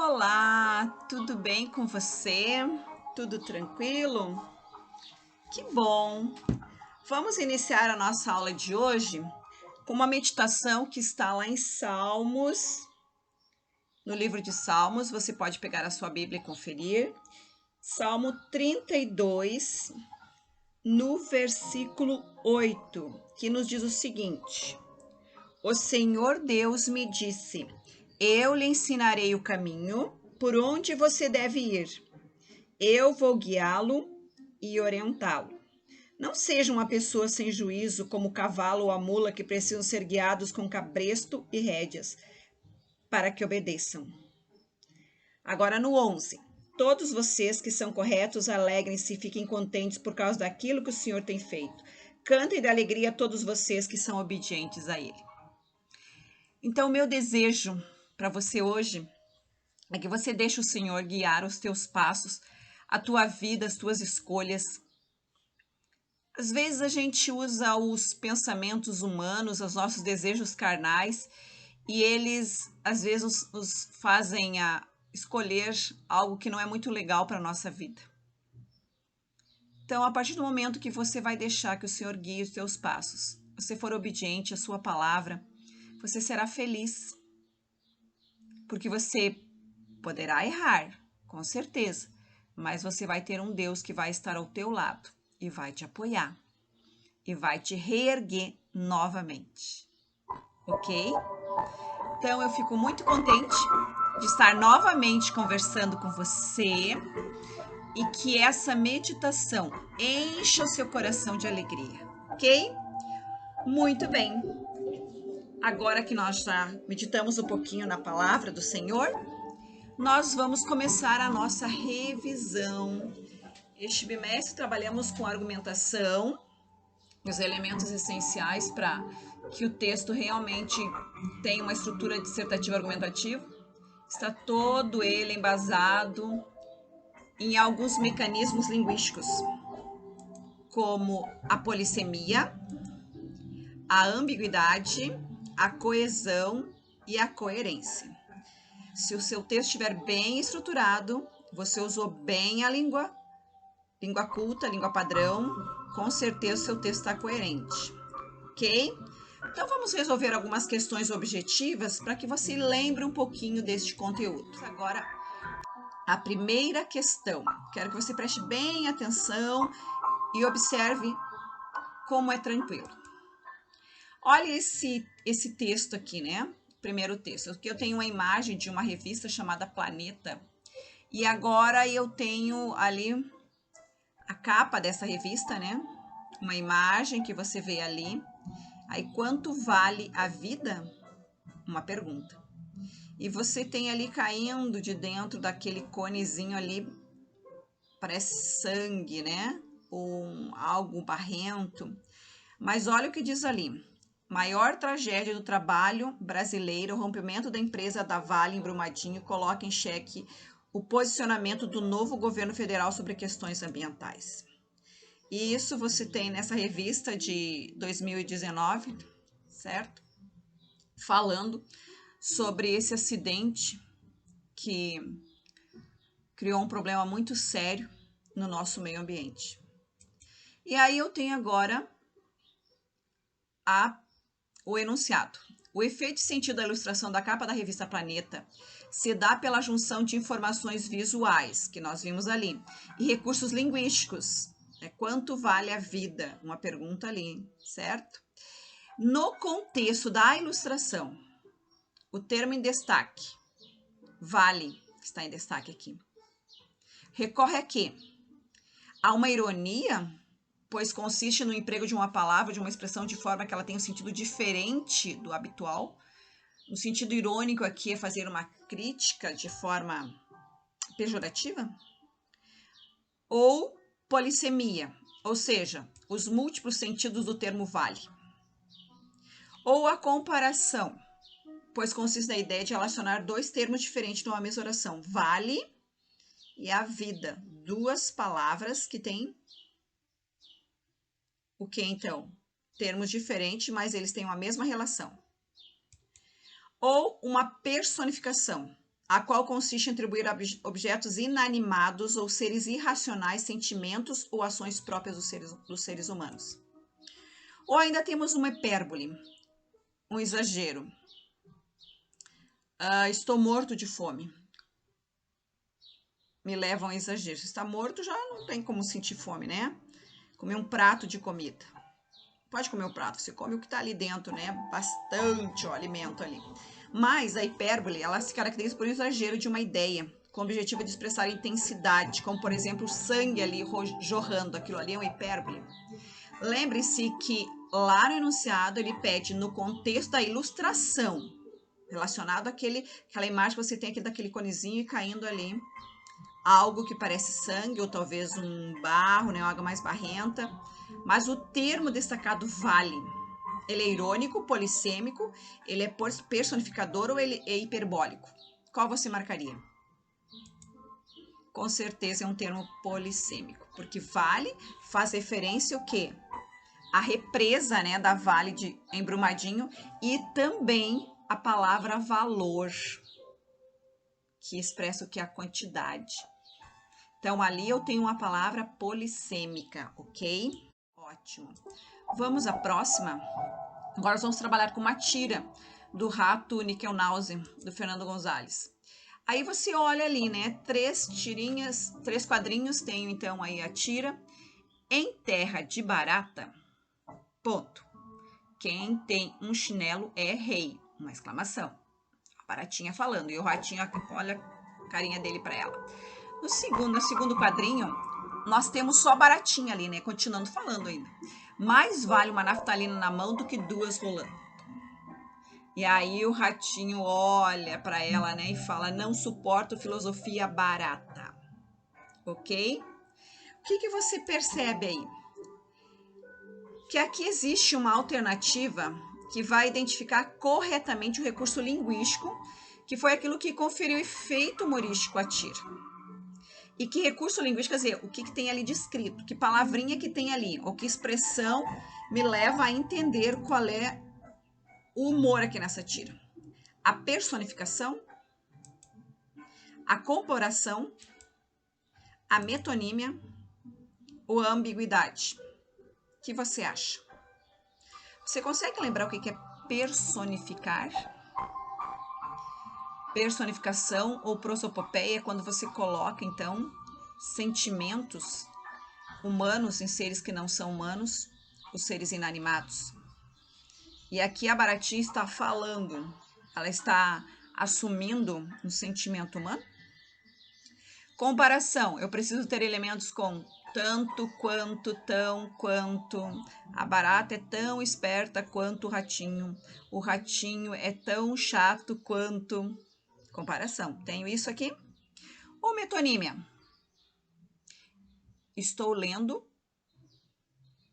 Olá, tudo bem com você? Tudo tranquilo? Que bom! Vamos iniciar a nossa aula de hoje com uma meditação que está lá em Salmos, no livro de Salmos. Você pode pegar a sua Bíblia e conferir. Salmo 32, no versículo 8, que nos diz o seguinte: O Senhor Deus me disse: Eu lhe ensinarei o caminho por onde você deve ir. Eu vou guiá-lo e orientá-lo. Não seja uma pessoa sem juízo, como o cavalo ou a mula, que precisam ser guiados com cabresto e rédeas, para que obedeçam. Agora no 11. Todos vocês que são corretos, alegrem-se e fiquem contentes por causa daquilo que o Senhor tem feito. Cantem de alegria a todos vocês que são obedientes a Ele. Então, o meu desejo para você hoje é que você deixe o Senhor guiar os teus passos, a tua vida, as tuas escolhas. Às vezes a gente usa os pensamentos humanos, os nossos desejos carnais, e eles às vezes nos fazem escolher algo que não é muito legal para a nossa vida. Então, a partir do momento que você vai deixar que o Senhor guie os teus passos, você for obediente à sua palavra, você será feliz, porque você poderá errar, com certeza, mas você vai ter um Deus que vai estar ao teu lado e vai te apoiar e vai te reerguer novamente, ok? Então eu fico muito contente de estar novamente conversando com você e que essa meditação encha o seu coração de alegria, ok? Muito bem. Agora que nós já meditamos um pouquinho na palavra do Senhor, nós vamos começar a nossa revisão. Este bimestre trabalhamos com argumentação, os elementos essenciais para que o texto realmente tenha uma estrutura dissertativa argumentativa. Está todo ele embasado em alguns mecanismos linguísticos, como a polissemia, a ambiguidade, a coesão e a coerência. Se o seu texto estiver bem estruturado, você usou bem a língua culta, língua padrão, com certeza o seu texto está coerente, ok? Então vamos resolver algumas questões objetivas para que você lembre um pouquinho deste conteúdo. Agora, a primeira questão. Quero que você preste bem atenção e observe como é tranquilo. Olha esse texto aqui, né? Primeiro texto. Aqui eu tenho uma imagem de uma revista chamada Planeta. E agora eu tenho ali a capa dessa revista, né? Uma imagem que você vê ali. Aí, quanto vale a vida? Uma pergunta. E você tem ali caindo de dentro daquele conezinho ali, parece sangue, né? Ou algo barrento. Mas olha o que diz ali. Maior tragédia do trabalho brasileiro, o rompimento da empresa da Vale em Brumadinho coloca em xeque o posicionamento do novo governo federal sobre questões ambientais. E isso você tem nessa revista de 2019, certo? Falando sobre esse acidente que criou um problema muito sério no nosso meio ambiente. E aí eu tenho agora o enunciado. O efeito e sentido da ilustração da capa da revista Planeta se dá pela junção de informações visuais, que nós vimos ali, e recursos linguísticos. Quanto vale a vida? Uma pergunta ali, certo? No contexto da ilustração, o termo em destaque, vale, que está em destaque aqui, recorre a quê? A uma ironia, pois consiste no emprego de uma palavra, de uma expressão de forma que ela tenha um sentido diferente do habitual. O sentido irônico aqui é fazer uma crítica de forma pejorativa. Ou polissemia, ou seja, os múltiplos sentidos do termo vale. Ou a comparação, pois consiste na ideia de relacionar dois termos diferentes numa mesma oração, vale e a vida, duas palavras que têm o que então? Termos diferentes, mas eles têm a mesma relação. Ou uma personificação, a qual consiste em atribuir a objetos inanimados ou seres irracionais sentimentos ou ações próprias dos seres humanos. Ou ainda temos uma hipérbole, um exagero. Estou morto de fome. Me leva a um exagero. Se está morto, já não tem como sentir fome, né? Comer um prato de comida. Pode comer o prato, você come o que está ali dentro, né? Bastante alimento ali. Mas a hipérbole, ela se caracteriza por um exagero de uma ideia, com o objetivo de expressar intensidade, como por exemplo o sangue ali jorrando, aquilo ali é uma hipérbole. Lembre-se que lá no enunciado ele pede no contexto da ilustração, relacionado àquela imagem que você tem aqui daquele conezinho e caindo ali, algo que parece sangue ou talvez um barro, né, uma água mais barrenta, mas o termo destacado vale. Ele é irônico, polissêmico, ele é personificador ou ele é hiperbólico? Qual você marcaria? Com certeza é um termo polissêmico, porque vale faz referência ao quê? A represa, né, da Vale em Brumadinho e também a palavra valor, que expressa o que? A quantidade. Então, ali eu tenho uma palavra polissêmica, ok? Ótimo. Vamos à próxima? Agora nós vamos trabalhar com uma tira do Rato Nickelnause, do Fernando Gonzalez. Aí você olha ali, né? 3 tirinhas, 3 quadrinhos, tenho então aí a tira. Em terra de barata, ponto. Quem tem um chinelo é rei, uma exclamação. A baratinha falando, e o ratinho, olha a carinha dele para ela. No segundo quadrinho, nós temos só a baratinha ali, né? Continuando falando ainda. Mais vale uma naftalina na mão do que 2 rolando. E aí o ratinho olha para ela, né? E fala, não suporto filosofia barata. Ok? O que você percebe aí? Que aqui existe uma alternativa que vai identificar corretamente o recurso linguístico, que foi aquilo que conferiu efeito humorístico à tira. E que recurso linguístico, quer dizer, o que tem ali descrito, que palavrinha que tem ali, ou que expressão me leva a entender qual é o humor aqui nessa tira. A personificação, a comparação, a metonímia ou a ambiguidade. O que você acha? Você consegue lembrar o que é personificar? Personificação ou prosopopeia é quando você coloca, então, sentimentos humanos em seres que não são humanos, os seres inanimados. E aqui a baratinha está falando, ela está assumindo um sentimento humano. Comparação, eu preciso ter elementos com tanto, quanto, tão, quanto. A barata é tão esperta quanto o ratinho é tão chato quanto. Comparação, tenho isso aqui. Ou metonímia, estou lendo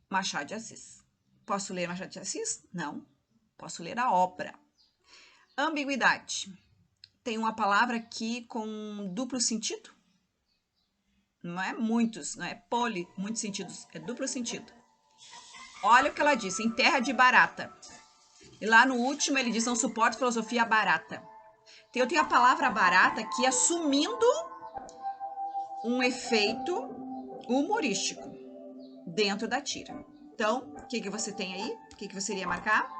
Machado de Assis. Posso ler Machado de Assis? Não. Posso ler a obra. Ambiguidade. Tem uma palavra aqui com duplo sentido? Não é muitos, não é muitos sentidos, é duplo sentido. Olha o que ela disse, em terra de barata. E lá no último ele diz, não suporto filosofia barata. Então, eu tenho a palavra barata aqui assumindo um efeito humorístico dentro da tira. Então, o que você tem aí? O que você iria marcar?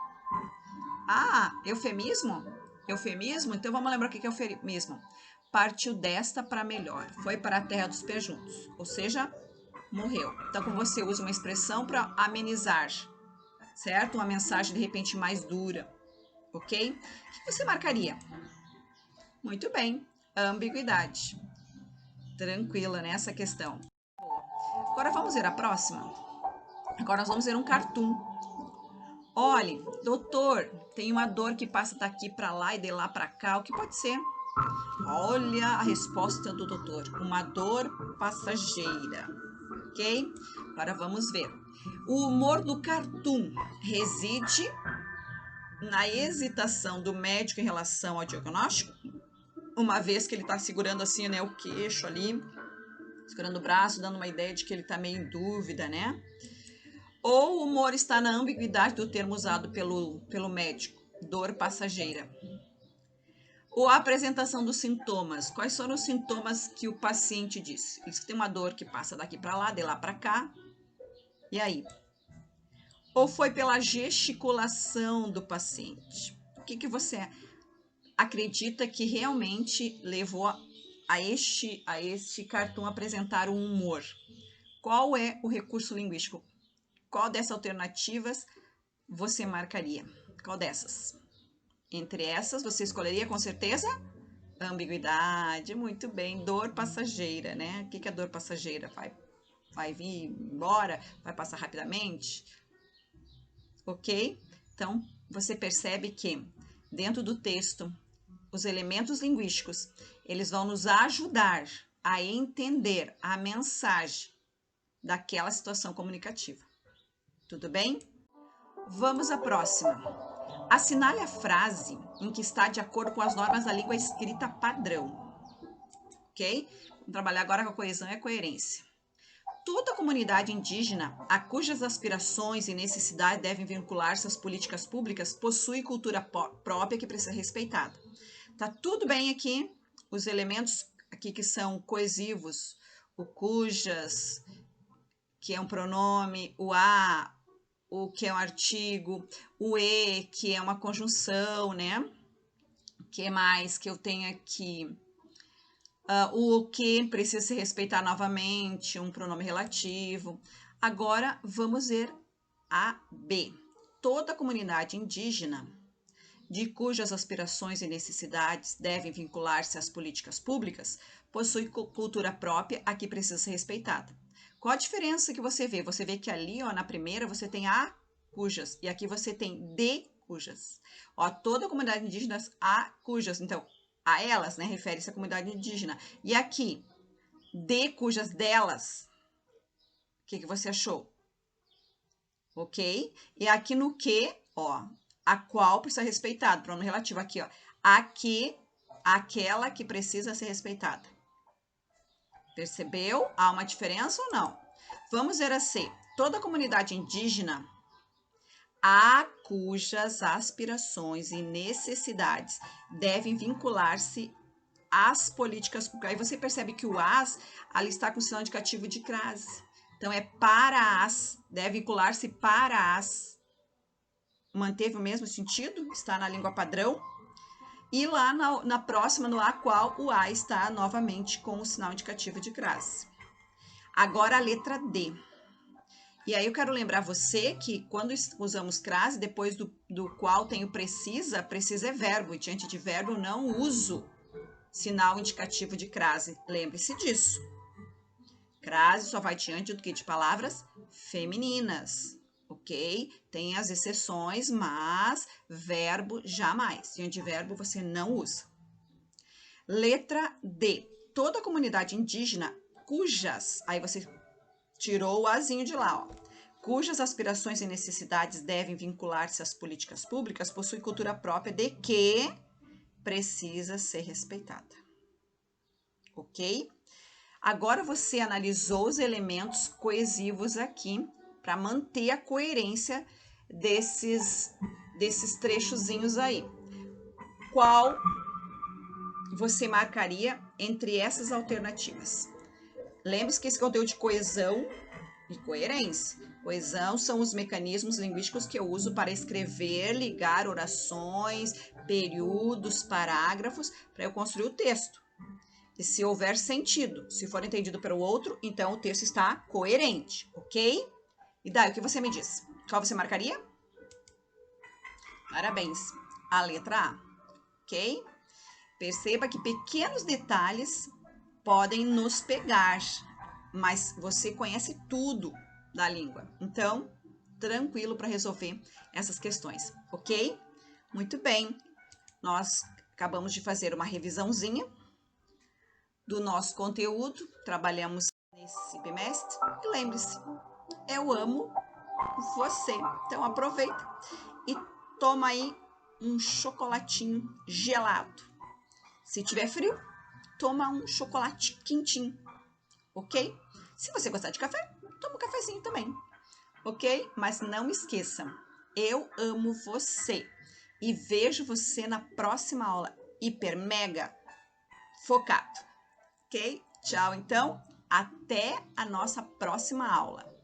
Ah, eufemismo? Eufemismo? Então, vamos lembrar o que é eufemismo. Partiu desta para melhor. Foi para a terra dos pés juntos. Ou seja, morreu. Então, como você usa uma expressão para amenizar, certo? Uma mensagem, de repente, mais dura. Ok? O que você marcaria? Muito bem. Ambiguidade. Tranquila nessa questão. Agora, vamos ver a próxima? Agora, nós vamos ver um cartoon. Olhe, doutor, tem uma dor que passa daqui para lá e de lá para cá. O que pode ser? Olha a resposta do doutor. Uma dor passageira. Ok? Agora vamos ver. O humor do cartoon reside na hesitação do médico em relação ao diagnóstico, uma vez que ele está segurando assim, né, o queixo ali, segurando o braço, dando uma ideia de que ele está meio em dúvida, né? Ou o humor está na ambiguidade do termo usado pelo médico, dor passageira. Ou a apresentação dos sintomas. Quais foram os sintomas que o paciente disse? Diz que tem uma dor que passa daqui para lá, de lá para cá. E aí? Ou foi pela gesticulação do paciente? O que você acredita que realmente levou a este cartoon apresentar um humor? Qual é o recurso linguístico? Qual dessas alternativas você marcaria? Qual dessas? Entre essas, você escolheria com certeza ambiguidade. Muito bem. Dor passageira, né? O que é dor passageira? Vai vir embora? Vai passar rapidamente? Ok? Então, você percebe que dentro do texto, os elementos linguísticos, eles vão nos ajudar a entender a mensagem daquela situação comunicativa. Tudo bem? Vamos à próxima. Assinale a frase em que está de acordo com as normas da língua escrita padrão. Ok? Vamos trabalhar agora com a coesão e a coerência. Toda comunidade indígena, a cujas aspirações e necessidades devem vincular-se às políticas públicas, possui cultura própria que precisa ser respeitada. Tá tudo bem aqui, os elementos aqui que são coesivos, o cujas, que é um pronome, o a, o que é um artigo, o e, que é uma conjunção, né? O que mais que eu tenho aqui? O que precisa se respeitar novamente, um pronome relativo. Agora, vamos ver a B. Toda comunidade indígena, de cujas aspirações e necessidades devem vincular-se às políticas públicas, possui cultura própria a que precisa ser respeitada. Qual a diferença que você vê? Você vê que ali, ó, na primeira, você tem a cujas, e aqui você tem de cujas. Ó, toda comunidade indígena, a cujas. Então, a elas, né, refere-se à comunidade indígena. E aqui, de cujas delas, o que você achou? Ok? E aqui no que, ó, a qual precisa ser respeitado, pronome relativo aqui, ó. Aqui, aquela que precisa ser respeitada. Percebeu? Há uma diferença ou não? Vamos ver a C. Toda comunidade indígena a cujas aspirações e necessidades devem vincular-se às políticas públicas. Aí você percebe que o as, ali está com o sinal indicativo de crase. Então, é para as, deve vincular-se para as. Manteve o mesmo sentido, está na língua padrão. E lá na próxima, no a qual, o a está novamente com o sinal indicativo de crase. Agora a letra D. E aí eu quero lembrar você que quando usamos crase, depois do qual tem o precisa, precisa é verbo, e diante de verbo eu não uso sinal indicativo de crase. Lembre-se disso. Crase só vai diante do que de palavras femininas, ok? Tem as exceções, mas verbo jamais. Diante de verbo você não usa. Letra D. Toda comunidade indígena cujas, aí você tirou o azinho de lá, ó, cujas aspirações e necessidades devem vincular-se às políticas públicas, possui cultura própria de que precisa ser respeitada. Ok? Agora você analisou os elementos coesivos aqui para manter a coerência desses trechozinhos aí. Qual você marcaria entre essas alternativas? Lembre-se que esse conteúdo de coesão e coerência. Coesão são os mecanismos linguísticos que eu uso para escrever, ligar orações, períodos, parágrafos, para eu construir o texto. E se houver sentido, se for entendido pelo outro, então o texto está coerente, ok? E daí, o que você me diz? Qual você marcaria? Parabéns. A letra A, ok? Perceba que pequenos detalhes podem nos pegar, mas você conhece tudo da língua. Então, tranquilo para resolver essas questões, ok? Muito bem. Nós acabamos de fazer uma revisãozinha do nosso conteúdo, trabalhamos nesse bimestre. E lembre-se, eu amo você. Então, aproveita e toma aí um chocolatinho gelado. Se tiver frio, toma um chocolate quentinho, ok? Se você gostar de café, toma um cafezinho também, ok? Mas não esqueçam, eu amo você e vejo você na próxima aula. hiper, mega focado. Ok? Tchau, então. Até a nossa próxima aula.